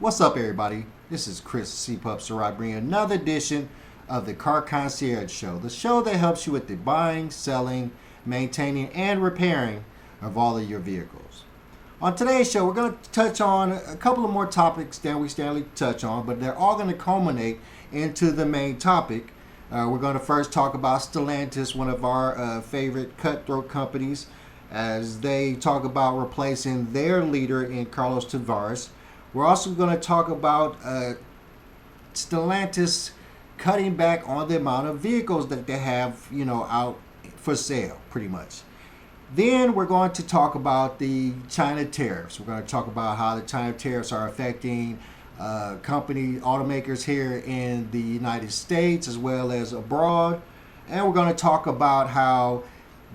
What's up, everybody? This is Chris C-Pup Sarai bringing another edition of the Car Concierge Show, the show that helps you with the buying, selling, maintaining, and repairing of all of your vehicles. On today's show, we're going to touch on a couple of more topics than we standardly touch on, but they're all going to culminate into the main topic. We're going to first talk about Stellantis, one of our favorite cutthroat companies, as they talk about replacing their leader in Carlos Tavares. We're also going to talk about Stellantis cutting back on the amount of vehicles that they have, out for sale, pretty much. Then we're going to talk about the China tariffs. We're going to talk about how the China tariffs are affecting automakers here in the United States as well as abroad. And we're going to talk about how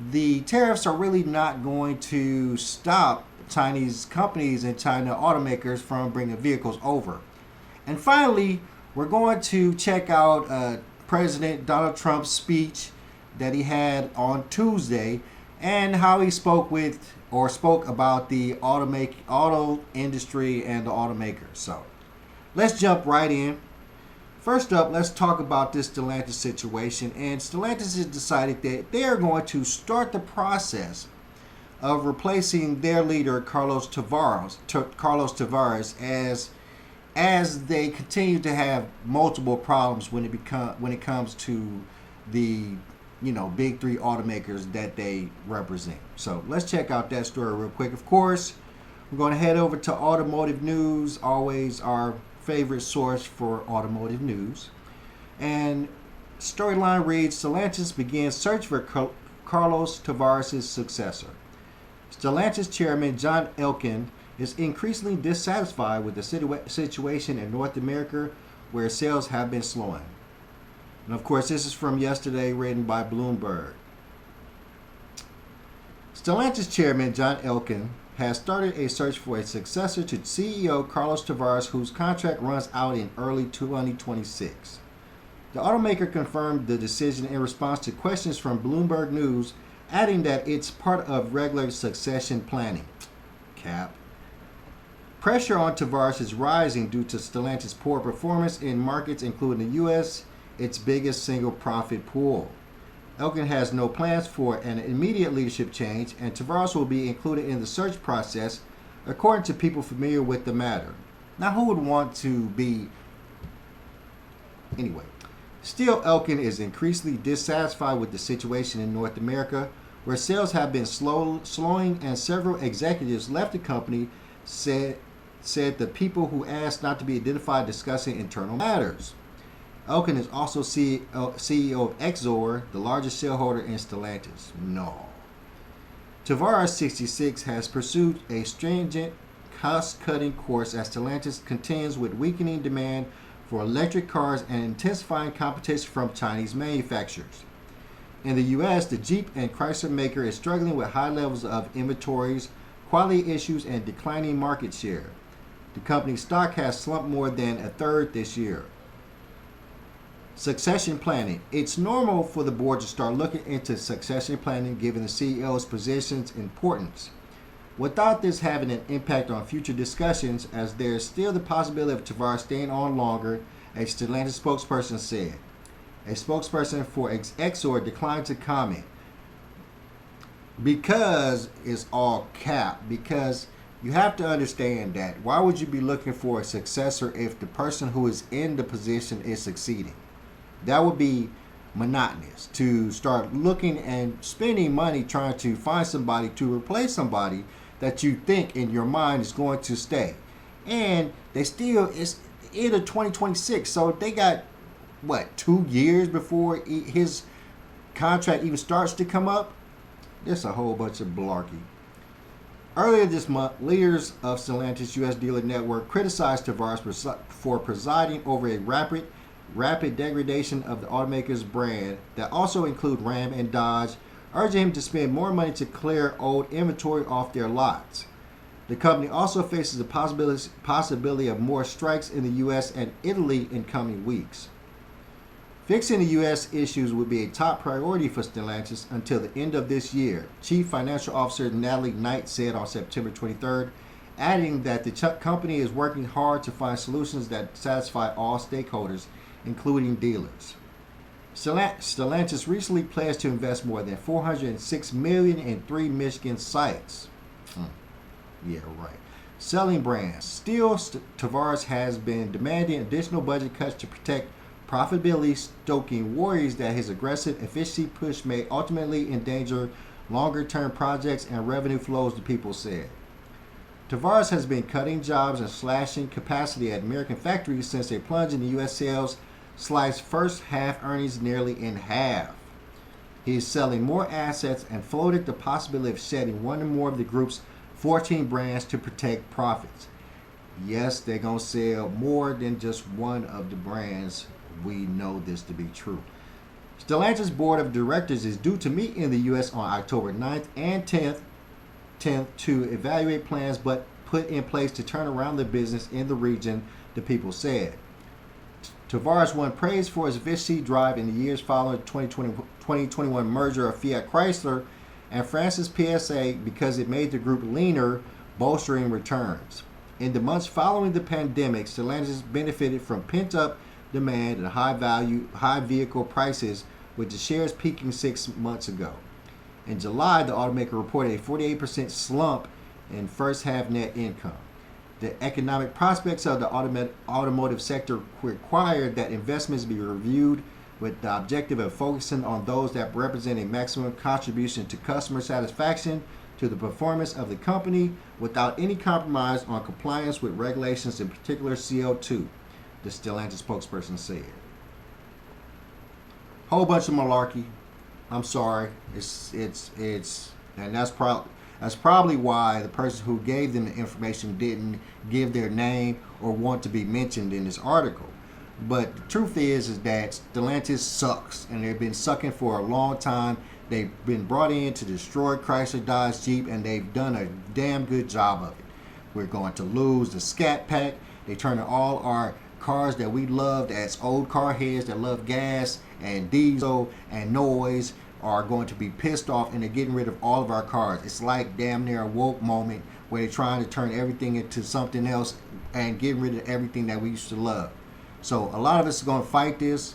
the tariffs are really not going to stop Chinese companies and China automakers from bringing vehicles over. And finally, we're going to check out President Donald Trump's speech that he had on Tuesday and how he spoke about the auto industry and the automakers. So let's jump right in. First up, let's talk about this Stellantis situation. And Stellantis has decided that they are going to start the process of replacing their leader Carlos Tavares as they continue to have multiple problems when it comes to the big three automakers that they represent. So let's check out that story real quick. Of course, we're going to head over to automotive news, always our favorite source for automotive news. And storyline reads: Stellantis begins search for Carlos Tavares' successor. Stellantis chairman John Elkann is increasingly dissatisfied with the situation in North America, where sales have been slowing. And of course, this is from yesterday, written by Bloomberg. Stellantis chairman John Elkann has started a search for a successor to CEO Carlos Tavares, whose contract runs out in early 2026. The automaker confirmed the decision in response to questions from Bloomberg News, adding that it's part of regular succession planning. Cap. Pressure on Tavares is rising due to Stellantis' poor performance in markets including the U.S., its biggest single profit pool. Elkann has no plans for an immediate leadership change, and Tavares will be included in the search process, according to people familiar with the matter. Now, who would want to be... Anyway. Still, Elkann is increasingly dissatisfied with the situation in North America, where sales have been slowing, and several executives left the company, said the people who asked not to be identified discussing internal matters. Elkann is also CEO of Exor, the largest shareholder in Stellantis. No. Tavares, 66, has pursued a stringent cost-cutting course as Stellantis contends with weakening demand for electric cars and intensifying competition from Chinese manufacturers. In the U.S., the Jeep and Chrysler maker is struggling with high levels of inventories, quality issues, and declining market share. The company's stock has slumped more than a third this year. Succession planning. It's normal for the board to start looking into succession planning given the CEO's position's importance, without this having an impact on future discussions, as there is still the possibility of Tavares staying on longer, a Stellantis spokesperson said. A spokesperson for Exor declined to comment because it's all cap. Because you have to understand that why would you be looking for a successor if the person who is in the position is succeeding? That would be monotonous to start looking and spending money trying to find somebody to replace somebody that you think in your mind is going to stay. And it's end of 2026, so they got 2 years before his contract even starts to come up? There's a whole bunch of malarkey. Earlier this month, leaders of Stellantis U.S. dealer network criticized Tavares for presiding over a rapid degradation of the automaker's brand that also include Ram and Dodge, urging him to spend more money to clear old inventory off their lots. The company also faces the possibility of more strikes in the U.S. and Italy in coming weeks. Fixing the U.S. issues would be a top priority for Stellantis until the end of this year, Chief Financial Officer Natalie Knight said on September 23rd adding that the company is working hard to find solutions that satisfy all stakeholders, including dealers. Stellantis recently pledged to invest more than $406 million in 3 Michigan sites. Yeah, right. Selling brands. Still, Tavares has been demanding additional budget cuts to protect profitability, stoking worries that his aggressive efficiency push may ultimately endanger longer-term projects and revenue flows, the people said. Tavares has been cutting jobs and slashing capacity at American factories since a plunge in the U.S. sales sliced first half earnings nearly in half. He is selling more assets and floated the possibility of shedding one or more of the group's 14 brands to protect profits. Yes, they're going to sell more than just one of the brands. We know this to be true. Stellantis board of directors is due to meet in the U.S. on October 9th and 10th to evaluate plans but put in place to turn around the business in the region, the people said. Tavares won praise for his efficiency drive in the years following the 2021 merger of Fiat Chrysler and France's PSA because it made the group leaner, bolstering returns. In the months following the pandemic, Stellantis benefited from pent-up demand and high vehicle prices, with the shares peaking 6 months ago. In July, the automaker reported a 48% slump in first half net income. The economic prospects of the automotive sector required that investments be reviewed with the objective of focusing on those that represent a maximum contribution to customer satisfaction to the performance of the company without any compromise on compliance with regulations, in particular CO2, the Stellantis spokesperson said. Whole bunch of malarkey. I'm sorry. And that's probably why the person who gave them the information didn't give their name or want to be mentioned in this article. But the truth is that Stellantis sucks, and they've been sucking for a long time. They've been brought in to destroy Chrysler, Dodge, Jeep, and they've done a damn good job of it. We're going to lose the Scat Pack. They're turning all our cars that we loved as old car heads that love gas and diesel and noise are going to be pissed off, and they're getting rid of all of our cars. It's like damn near a woke moment where they're trying to turn everything into something else and get rid of everything that we used to love. So a lot of us are going to fight this.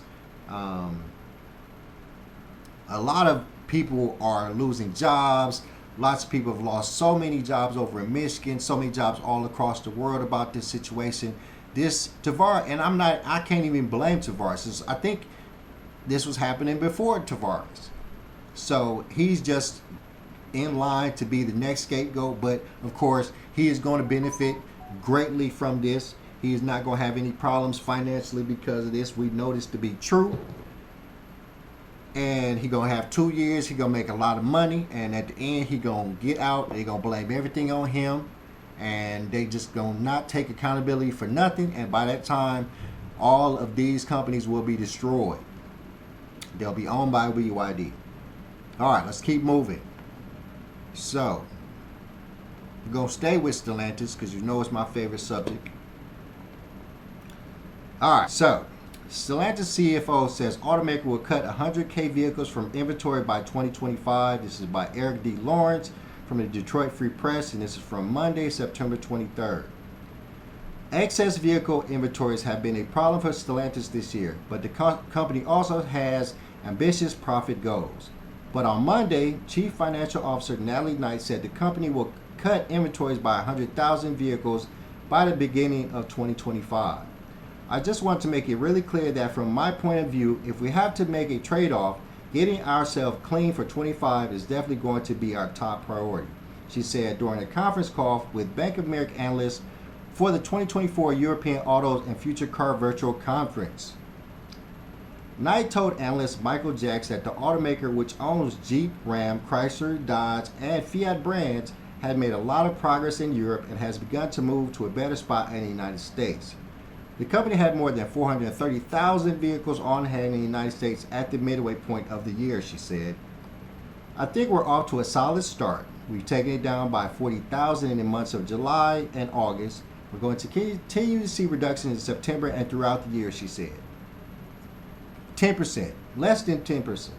A lot of people are losing jobs. Lots of people have lost so many jobs over in Michigan, so many jobs all across the world about this situation. This Tavares, and I can't even blame Tavares. I think this was happening before Tavares. So he's just in line to be the next scapegoat, but of course he is going to benefit greatly from this. He is not going to have any problems financially because of this. We know this to be true. And he's going to have 2 years. He's going to make a lot of money. And at the end, he's going to get out. They're going to blame everything on him. And they just going to not take accountability for nothing. And by that time, all of these companies will be destroyed. They'll be owned by BYD. All right, let's keep moving. So, we're going to stay with Stellantis because you know it's my favorite subject. All right, so Stellantis CFO says automaker will cut 100K vehicles from inventory by 2025. This is by Eric D. Lawrence from the Detroit Free Press, and this is from Monday, September 23rd. Excess vehicle inventories have been a problem for Stellantis this year, but the company also has ambitious profit goals. But on Monday, Chief Financial Officer Natalie Knight said the company will cut inventories by 100,000 vehicles by the beginning of 2025. I just want to make it really clear that from my point of view, if we have to make a trade-off, getting ourselves clean for 25 is definitely going to be our top priority, she said during a conference call with Bank of America analysts for the 2024 European Autos and Future Car Virtual Conference. Knight told analyst Michael Jacks that the automaker, which owns Jeep, Ram, Chrysler, Dodge, and Fiat brands, had made a lot of progress in Europe and has begun to move to a better spot in the United States. The company had more than 430,000 vehicles on hand in the United States at the midway point of the year, she said. I think we're off to a solid start. We've taken it down by 40,000 in the months of July and August. We're going to continue to see reductions in September and throughout the year, she said. 10%, less than 10%.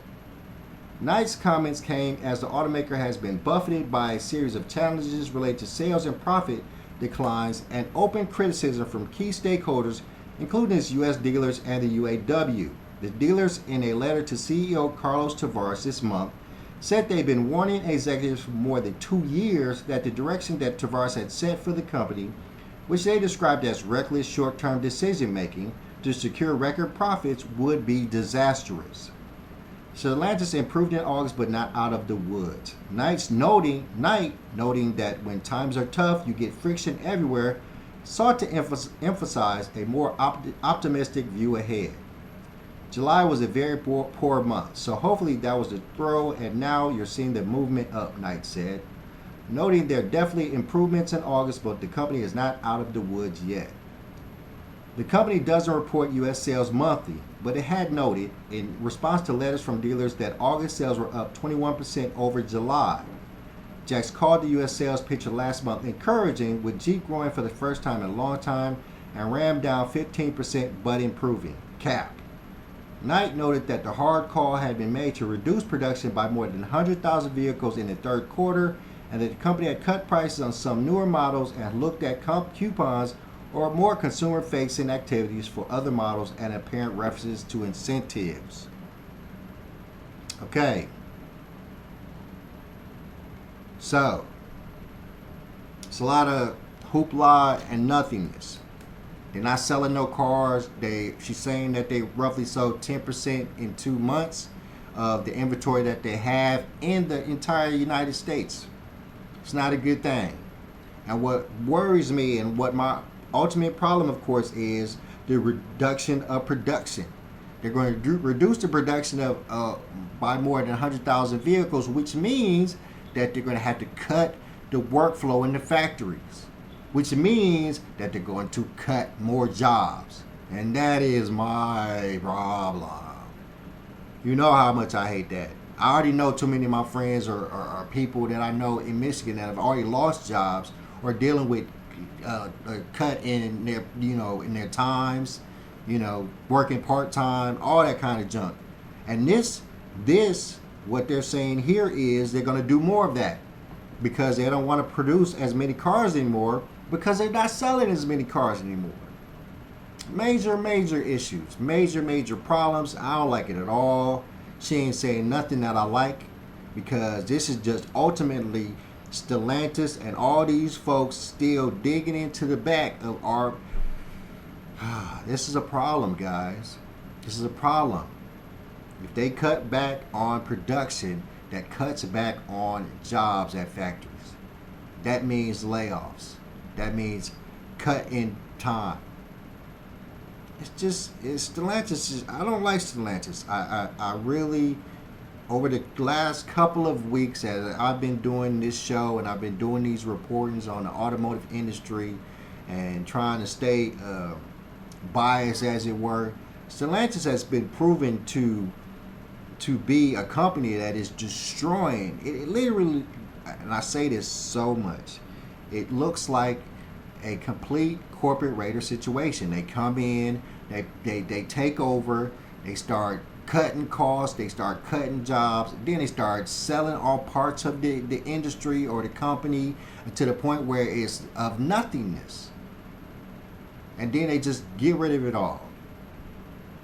Knight's comments came as the automaker has been buffeted by a series of challenges related to sales and profit declines and open criticism from key stakeholders, including its U.S. dealers and the UAW. The dealers, in a letter to CEO Carlos Tavares this month, said they've been warning executives for more than 2 years that the direction that Tavares had set for the company, which they described as reckless short-term decision-making to secure record profits, would be disastrous. Stellantis improved in August, but not out of the woods. Knight, noting that when times are tough, you get friction everywhere, sought to emphasize a more optimistic view ahead. July was a very poor month, so hopefully that was a throw, and now you're seeing the movement up, Knight said, noting there are definitely improvements in August, but the company is not out of the woods yet. The company doesn't report U.S. sales monthly, but it had noted in response to letters from dealers that August sales were up 21% over July. Jacks called the U.S. sales picture last month encouraging, with Jeep growing for the first time in a long time and Ram down 15% but improving. Cap. Knight noted that the hard call had been made to reduce production by more than 100,000 vehicles in the third quarter, and that the company had cut prices on some newer models and looked at coupons or more consumer-facing activities for other models, and apparent references to incentives. Okay. So, it's a lot of hoopla and nothingness. They're not selling no cars. She's saying that they roughly sold 10% in 2 months of the inventory that they have in the entire United States. It's not a good thing. And what worries me, and what my ultimate problem, of course, is the reduction of production. They're going to reduce the production of by more than 100,000 vehicles, which means that they're going to have to cut the workflow in the factories, which means that they're going to cut more jobs. And that is my problem. You know how much I hate that. I already know too many of my friends or people that I know in Michigan that have already lost jobs or dealing with a cut in their, in their times, working part-time, all that kind of junk. And this, what they're saying here is they're going to do more of that because they don't want to produce as many cars anymore, because they're not selling as many cars anymore. Major issues. Major problems. I don't like it at all. She ain't saying nothing that I like, because this is just ultimately Stellantis and all these folks still digging into the back of our... This is a problem, guys. This is a problem. If they cut back on production, that cuts back on jobs at factories. That means layoffs. That means cut in time. It's Stellantis. I don't like Stellantis. I really, over the last couple of weeks, as I've been doing this show and I've been doing these reportings on the automotive industry and trying to stay biased, as it were, Stellantis has been proven to be a company that is destroying. It literally, and I say this so much, it looks like a complete corporate raider situation. They come in, they take over, they start cutting costs, they start cutting jobs, then they start selling all parts of the industry or the company to the point where it's of nothingness. And then they just get rid of it all.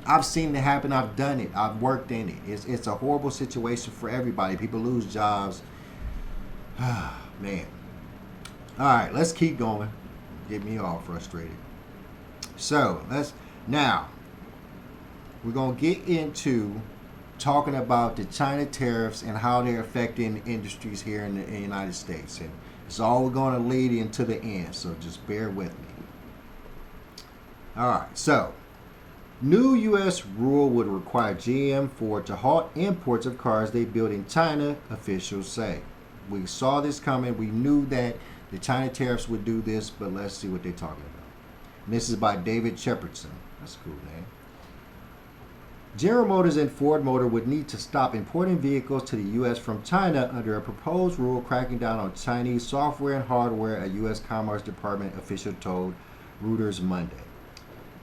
I've seen it happen. I've done it. I've worked in it. It's a horrible situation for everybody. People lose jobs. Man. All right, let's keep going. Get me all frustrated. So now we're gonna get into talking about the China tariffs and how they're affecting industries here in the United States, and it's all going to lead into the end. So just bear with me. All right. So, new U.S. rule would require GM Ford to halt imports of cars they build in China, officials say. We saw this coming. We knew that the China tariffs would do this, but let's see what they're talking about. And this is by David Shepardson. That's a cool name. General Motors and Ford Motor would need to stop importing vehicles to the U.S. from China under a proposed rule cracking down on Chinese software and hardware, a U.S. Commerce Department official told Reuters Monday.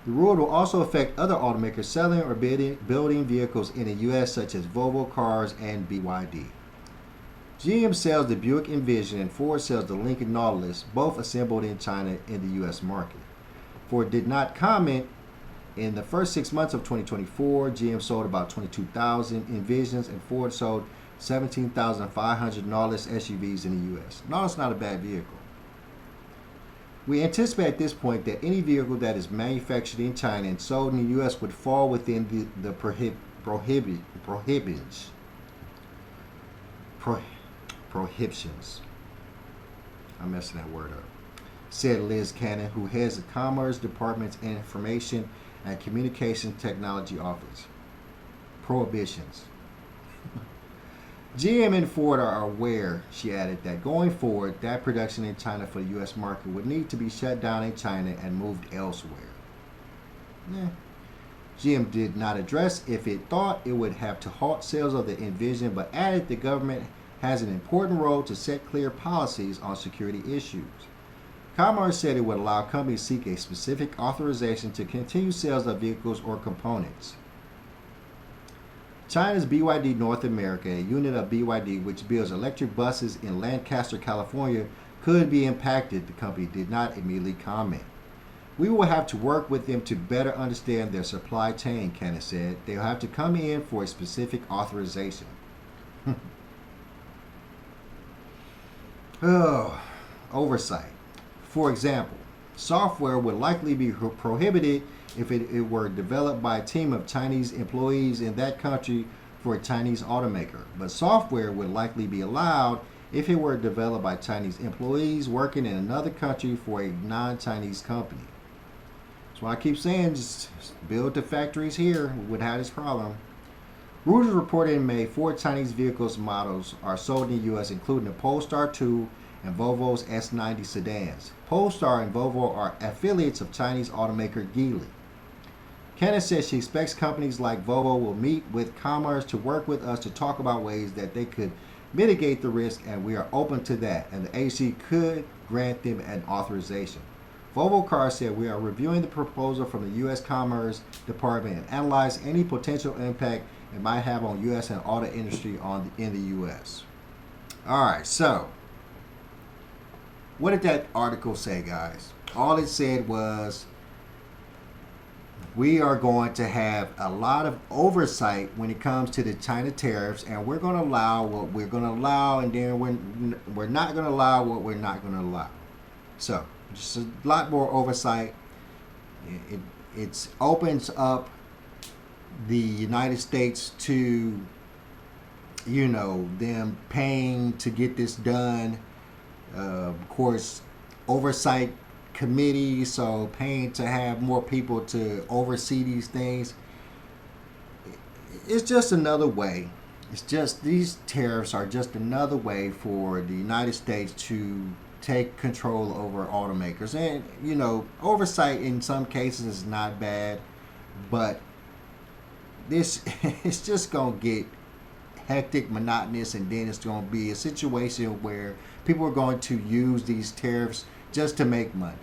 The rule will also affect other automakers selling or building vehicles in the U.S., such as Volvo Cars and BYD. GM sells the Buick Envision and Ford sells the Lincoln Nautilus, both assembled in China in the U.S. market. Ford did not comment. In the first 6 months of 2024, GM sold about 22,000 Envisions and Ford sold 17,500 Nautilus SUVs in the U.S. Nautilus not a bad vehicle. We anticipate at this point that any vehicle that is manufactured in China and sold in the U.S. would fall within the prohibitions. I'm messing that word up. Said Liz Cannon, who heads the Commerce Department's Information and Communication Technology Office. Prohibitions. GM and Ford are aware, she added, that going forward, that production in China for the U.S. market would need to be shut down in China and moved elsewhere. GM did not address if it thought it would have to halt sales of the Envision, but added the government has an important role to set clear policies on security issues. Commerce said it would allow companies to seek a specific authorization to continue sales of vehicles or components. China's BYD North America, a unit of BYD which builds electric buses in Lancaster, California, could be impacted, the company did not immediately comment. We will have to work with them to better understand their supply chain, Cannon said. They'll have to come in for a specific authorization. Oversight. For example, software would likely be prohibited if it were developed by a team of Chinese employees in that country for a Chinese automaker. But software would likely be allowed if it were developed by Chinese employees working in another country for a non-Chinese company. That's why I keep saying just build the factories here. We would have this problem. Reuters reported in May 4 Chinese vehicles models are sold in the U.S., including the Polestar 2 and Volvo's S90 sedans. Polestar and Volvo are affiliates of Chinese automaker Geely. Cannon says she expects companies like Volvo will meet with Commerce to work with us to talk about ways that they could mitigate the risk, and we are open to that, and the AC could grant them an authorization. Volvo Cars said we are reviewing the proposal from the U.S. Commerce Department and analyze any potential impact it might have on U.S. and auto industry in the U.S. All right, so what did that article say, guys? All it said was we are going to have a lot of oversight when it comes to the China tariffs, and we're going to allow what we're going to allow, and then we're not going to allow what we're not going to allow. So just a lot more oversight. It opens up the United States to, them paying to get this done. Of course, oversight committee, so paying to have more people to oversee these things. It's just another way. It's just these tariffs are just another way for the United States to take control over automakers. And, oversight in some cases is not bad, but this it's just going to get hectic, monotonous, and then it's going to be a situation where people are going to use these tariffs just to make money.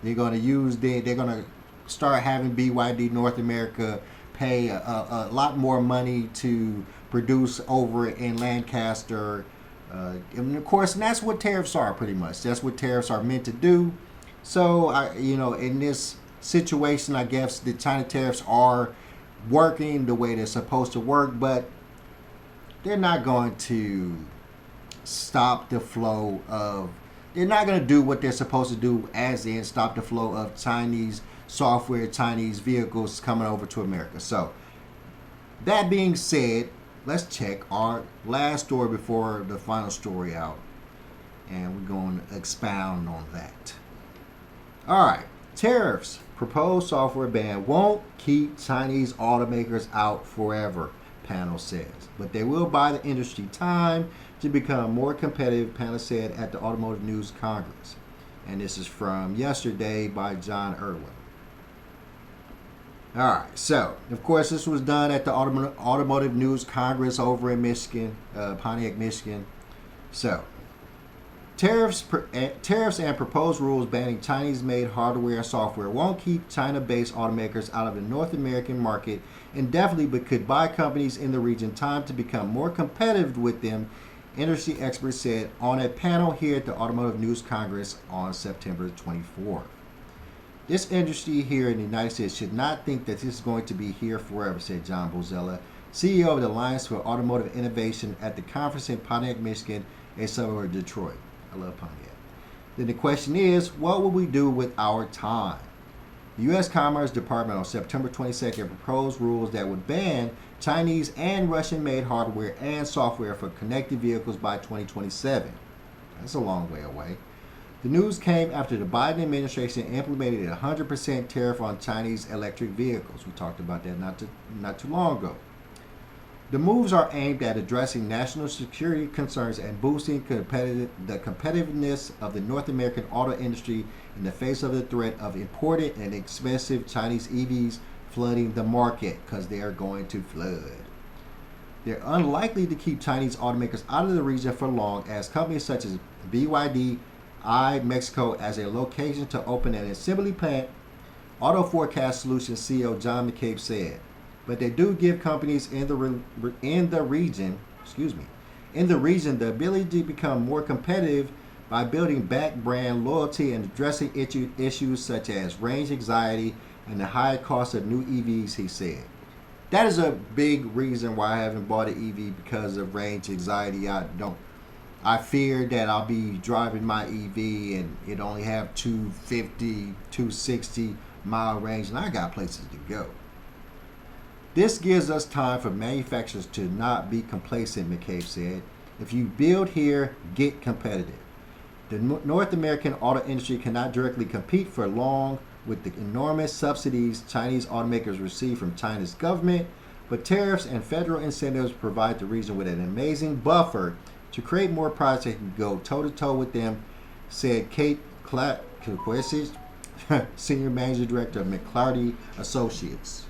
They're going to start having BYD North America pay a lot more money to produce over in Lancaster. And of course, and that's what tariffs are pretty much. That's what tariffs are meant to do. So, in this situation, I guess the China tariffs are working the way they're supposed to work, but they're not going to stop the flow of, they're not going to do what they're supposed to do, as in stop the flow of Chinese software, Chinese vehicles coming over to America. So, that being said, let's check our last story before the final story out, and we're going to expound on that. All right, tariffs. Proposed software ban won't keep Chinese automakers out forever, panel says, but they will buy the industry time to become more competitive, panel said at the Automotive News Congress. And this is from yesterday by John Irwin. All right, so, of course, this was done at the Automotive News Congress over in Michigan, Pontiac, Michigan. So, tariffs and proposed rules banning Chinese-made hardware and software won't keep China-based automakers out of the North American market indefinitely, but could buy companies in the region time to become more competitive with them industry experts said on a panel here at the Automotive News Congress on September 24th. This industry here in the United States should not think that this is going to be here forever, said John Bozella, CEO of the Alliance for Automotive Innovation at the conference in Pontiac, Michigan, a suburb of Detroit. I love Pontiac. Then the question is, what will we do with our time? The U.S. Commerce Department on September 22nd proposed rules that would ban Chinese and Russian-made hardware and software for connected vehicles by 2027. That's a long way away. The news came after the Biden administration implemented a 100% tariff on Chinese electric vehicles. We talked about that not too long ago. The moves are aimed at addressing national security concerns and boosting the competitiveness of the North American auto industry in the face of the threat of imported and expensive Chinese EVs flooding the market, because they are going to flood. They're unlikely to keep Chinese automakers out of the region for long, as companies such as BYD eye Mexico as a location to open an assembly plant, Auto Forecast Solutions CEO John McCabe said. But they do give companies in the region the ability to become more competitive by building back brand loyalty and addressing issues such as range anxiety and the high cost of new EVs, he said. That is a big reason why I haven't bought an EV, because of range anxiety. I fear that I'll be driving my EV and it only have 250, 260 mile range, and I got places to go. This gives us time for manufacturers to not be complacent, McCabe said. If you build here, get competitive. The North American auto industry cannot directly compete for long with the enormous subsidies Chinese automakers receive from China's government, but tariffs and federal incentives provide the region with an amazing buffer to create more products that can go toe-to-toe with them, said Kate Klesic, Senior Managing Director of McClarty Associates.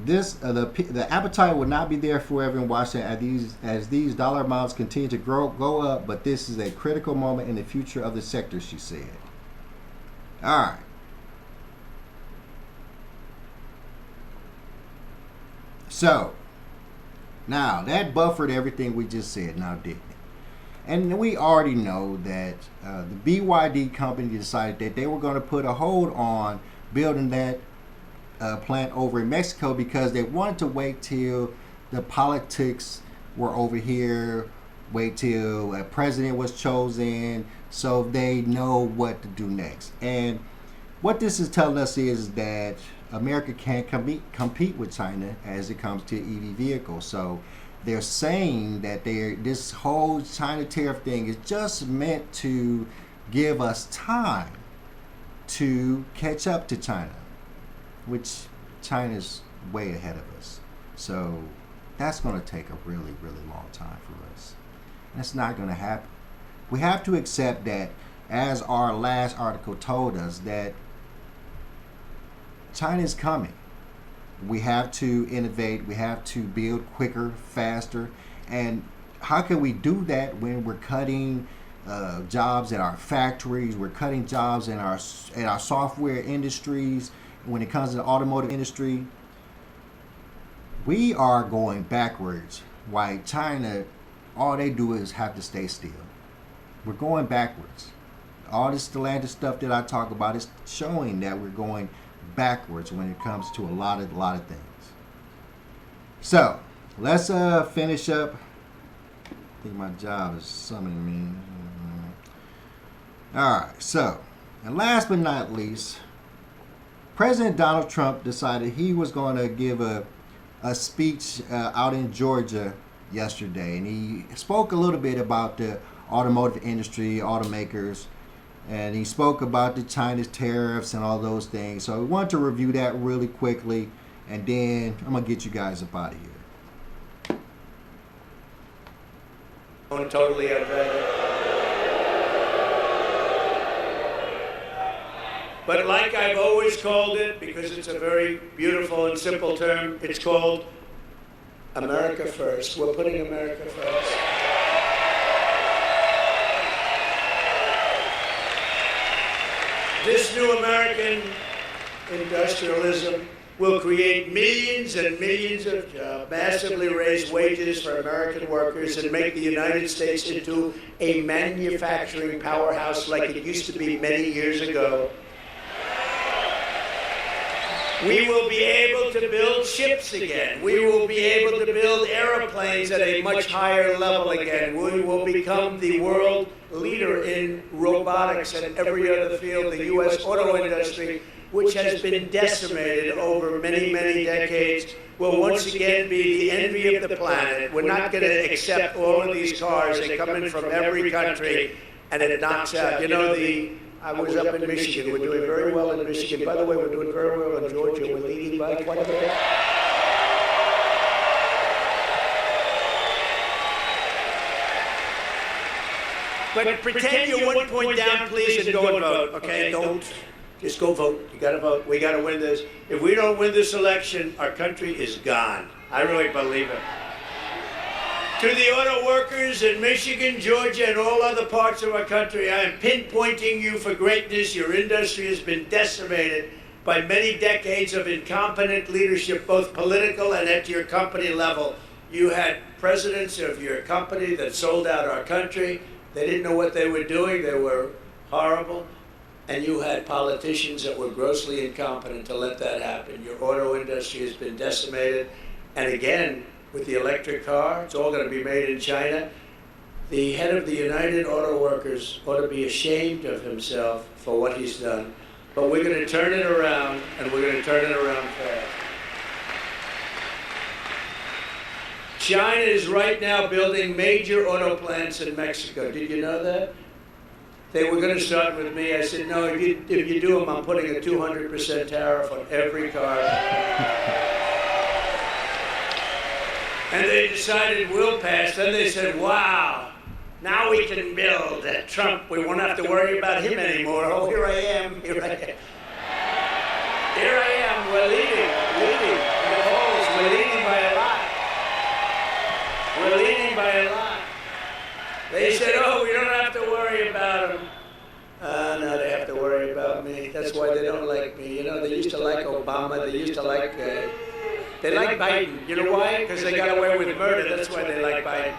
The appetite will not be there forever in Washington as these dollar amounts continue to go up, but this is a critical moment in the future of the sector, she said. All right. So, now that buffered everything we just said, now didn't it? And we already know that the BYD company decided that they were going to put a hold on building that plant over in Mexico, because they wanted to wait till the politics were over here, wait till a president was chosen, so they know what to do next. And what this is telling us is that America can't compete with China as it comes to EV vehicles. So they're saying that this whole China tariff thing is just meant to give us time to catch up to China, which China's way ahead of us. So that's going to take a really, really long time for us. And it's not going to happen. We have to accept that, as our last article told us, that China is coming. We have to innovate. We have to build quicker, faster. And how can we do that when we're cutting jobs at our factories? We're cutting jobs in our software industries. When it comes to the automotive industry, we are going backwards. While China, all they do is have to stay still. We're going backwards. All this Stellantis stuff that I talk about is showing that we're going backwards when it comes to a lot of things. So let's finish up. I think my job is summoning me. All right. So, and last but not least, President Donald Trump decided he was going to give a speech out in Georgia yesterday, and he spoke a little bit about the automotive industry, automakers, and he spoke about the China's tariffs and all those things. So we want to review that really quickly, and then I'm going to get you guys up out of here. Totally unvetted. But like I've always called it, because it's a very beautiful and simple term, it's called America First. We're putting America first. This new American industrialism will create millions and millions of jobs, massively raise wages for American workers, and make the United States into a manufacturing powerhouse like it used to be many years ago. We will be able to build ships again. We will be able to build airplanes at a much higher level again. We will become the world leader in robotics and every other field. The U.S. auto industry, which has been decimated over many, many decades, will once again be the envy of the planet. We're not going to accept all of these cars. They come in from every country, and it knocks out. You know, I was up in Michigan. We're doing very well in Michigan. By the way, we're doing very well in Georgia. We're leading by quite a bit. But pretend you're 1 point down, please, and go and vote. Okay, don't. Just go vote. You gotta vote. We gotta win this. If we don't win this election, our country is gone. I really believe it. To the auto workers in Michigan, Georgia, and all other parts of our country, I am pinpointing you for greatness. Your industry has been decimated by many decades of incompetent leadership, both political and at your company level. You had presidents of your company that sold out our country. They didn't know what they were doing. They were horrible. And you had politicians that were grossly incompetent to let that happen. Your auto industry has been decimated. And again, with the electric car, it's all going to be made in China. The head of the United Auto Workers ought to be ashamed of himself for what he's done. But we're going to turn it around, and we're going to turn it around fast. China is right now building major auto plants in Mexico. Did you know that? They were going to start with me. I said, no, if you do them, I'm putting a 200% tariff on every car. And they decided we'll pass. Then they said, wow, now we can build Trump. We won't have to worry about him anymore. Oh, here I am. Here I am. Here I am. We're leading in the polls. We're leading by a lot. We're leading by a lot. They said, oh, we don't have to worry about him. No, they have to worry about me. That's why they don't like me. You know, they used to like Obama. They used to like... They like Biden. You know why? Because they got away with murder. That's why they like Biden.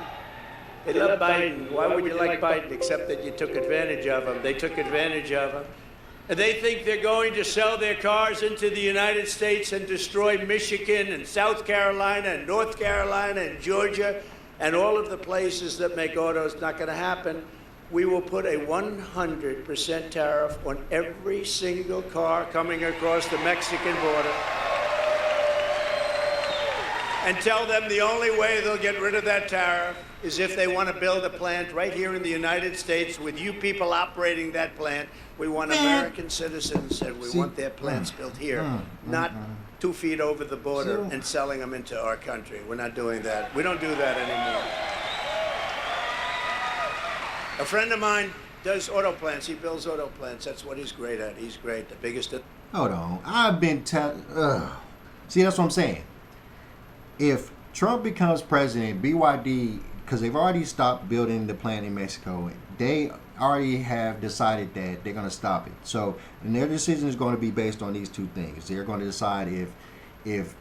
They love Biden. Why would you like Biden? Except that you took advantage of him. They took advantage of him. And they think they're going to sell their cars into the United States and destroy Michigan and South Carolina and North Carolina and Georgia and all of the places that make autos. Not going to happen. We will put a 100% tariff on every single car coming across the Mexican border. And tell them the only way they'll get rid of that tariff is if they want to build a plant right here in the United States with you people operating that plant. We want American citizens, and we want their plants built here, not 2 feet over the border and selling them into our country. We're not doing that. We don't do that anymore. A friend of mine does auto plants. He builds auto plants. That's what he's great at. He's great, the biggest. Hold on. I've been see, that's what I'm saying. If Trump becomes president, BYD, because they've already stopped building the plant in Mexico, they already have decided that they're going to stop it. So, and their decision is going to be based on these two things. They're going to decide if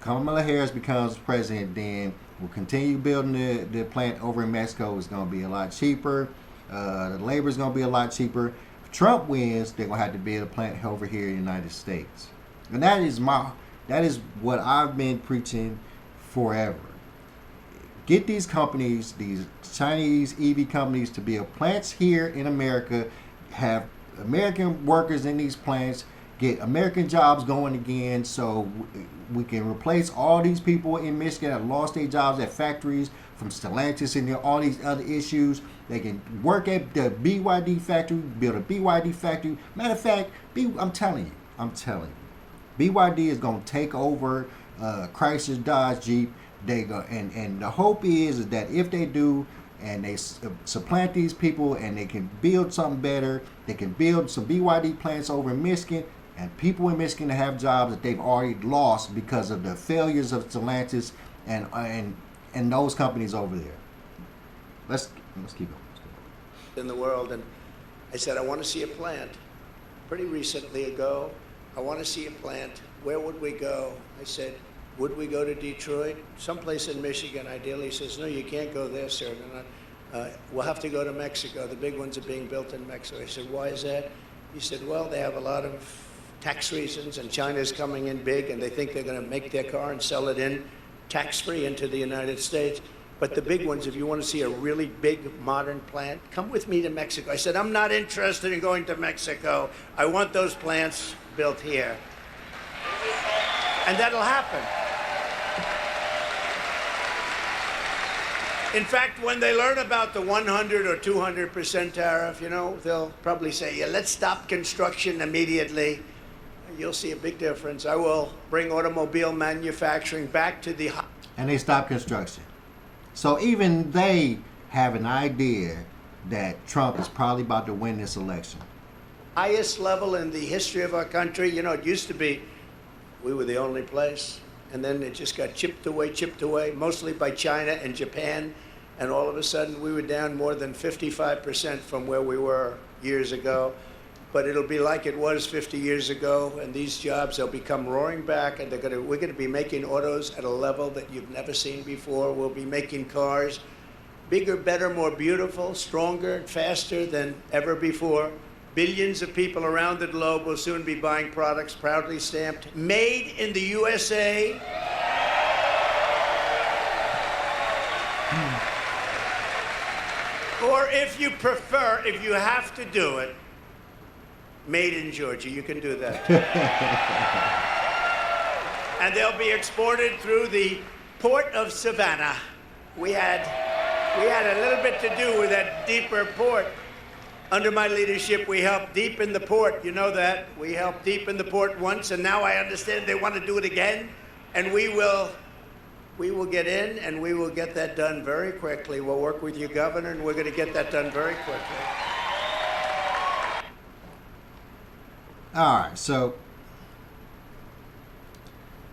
Kamala Harris becomes president, then we'll continue building the plant over in Mexico. It's going to be a lot cheaper. The labor is going to be a lot cheaper. If Trump wins, they're going to have to build a plant over here in the United States. And that is what I've been preaching forever. Get these companies, these Chinese EV companies, to build plants here in America, have American workers in these plants, get American jobs going again, so we can replace all these people in Michigan that lost their jobs at factories from Stellantis and all these other issues. They can work at the BYD factory, build a BYD factory. Matter of fact, I'm telling you, BYD is going to take over Chrysler, Dodge, Jeep. They go, and the hope is that if they do, and they supplant these people, and they can build something better, they can build some BYD plants over in Michigan, and people in Michigan have jobs that they've already lost because of the failures of Stellantis and those companies over there. Let's keep going. In the world, and I said I want to see a plant. Pretty recently ago, I want to see a plant. Where would we go? I said, would we go to Detroit? Someplace in Michigan, ideally. He says, no, you can't go there, sir. We'll have to go to Mexico. The big ones are being built in Mexico. I said, why is that? He said, well, they have a lot of tax reasons, and China's coming in big, and they think they're going to make their car and sell it in tax-free into the United States. But the big ones, if you want to see a really big modern plant, come with me to Mexico. I said, I'm not interested in going to Mexico. I want those plants built here. And that'll happen. In fact, when they learn about the 100 or 200% tariff, they'll probably say, yeah, let's stop construction immediately. You'll see a big difference. I will bring automobile manufacturing back to the... And they stop construction. So even they have an idea that Trump is probably about to win this election. Highest level in the history of our country. It used to be we were the only place. And then it just got chipped away, mostly by China and Japan. And all of a sudden, we were down more than 55% from where we were years ago. But it'll be like it was 50 years ago. And these jobs, they'll become roaring back. And we're going to be making autos at a level that you've never seen before. We'll be making cars bigger, better, more beautiful, stronger, faster than ever before. Billions of people around the globe will soon be buying products proudly stamped, made in the USA. Or if you prefer, if you have to do it, made in Georgia. You can do that. And they'll be exported through the port of Savannah. We had a little bit to do with that deeper port. Under my leadership, we helped deepen the port. You know that. We helped deepen the port once, and now I understand they want to do it again. And we will get in, and we will get that done very quickly. We'll work with your governor, and we're going to get that done very quickly. All right, so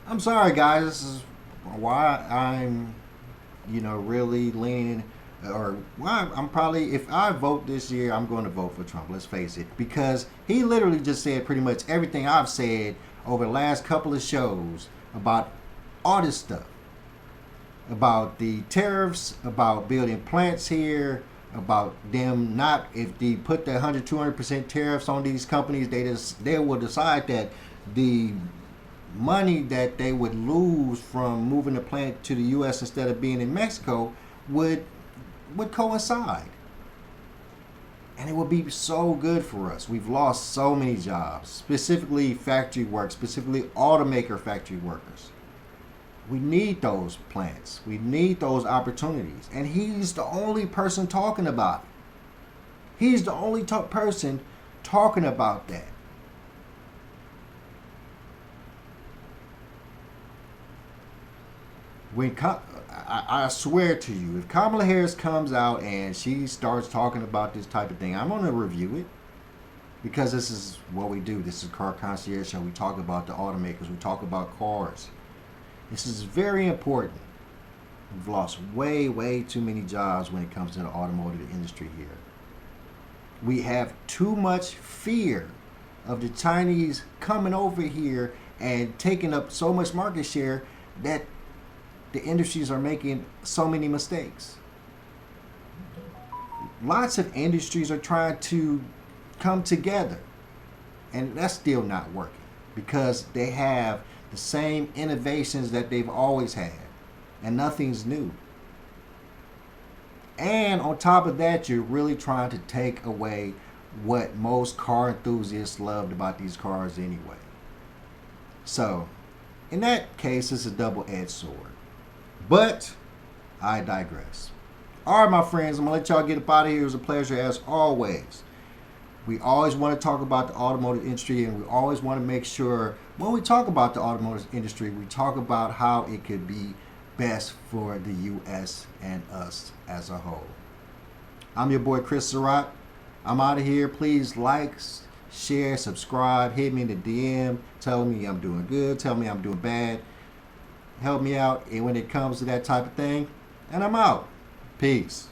I'm sorry, guys. This is why I'm, really leaning, or why I'm probably, if I vote this year, I'm going to vote for Trump. Let's face it, because he literally just said pretty much everything I've said over the last couple of shows about all this stuff, about the tariffs, about building plants here, about them not, if they put the 100, 200% tariffs on these companies, they will decide that the money that they would lose from moving the plant to the U.S. instead of being in Mexico would coincide. And it would be so good for us. We've lost so many jobs, specifically factory work, specifically automaker factory workers. We need those plants. We need those opportunities. And he's the only person talking about it. He's the only person talking about that. When I swear to you, if Kamala Harris comes out and she starts talking about this type of thing, I'm going to review it. Because this is what we do. This is Car Concierge Show. We talk about the automakers. We talk about cars. This is very important. We've lost way, way too many jobs when it comes to the automotive industry here. We have too much fear of the Chinese coming over here and taking up so much market share that the industries are making so many mistakes. Lots of industries are trying to come together, and that's still not working because they have the same innovations that they've always had, and nothing's new. And on top of that, you're really trying to take away what most car enthusiasts loved about these cars anyway. So, in that case, it's a double-edged sword. But I digress. All right, my friends, I'm going to let y'all get up out of here. It was a pleasure as always. We always want to talk about the automotive industry, and we always want to make sure when we talk about the automotive industry, we talk about how it could be best for the U.S. and us as a whole. I'm your boy, Chris Surratt. I'm out of here. Please like, share, subscribe, hit me in the DM, tell me I'm doing good, tell me I'm doing bad. Help me out when it comes to that type of thing. And I'm out. Peace.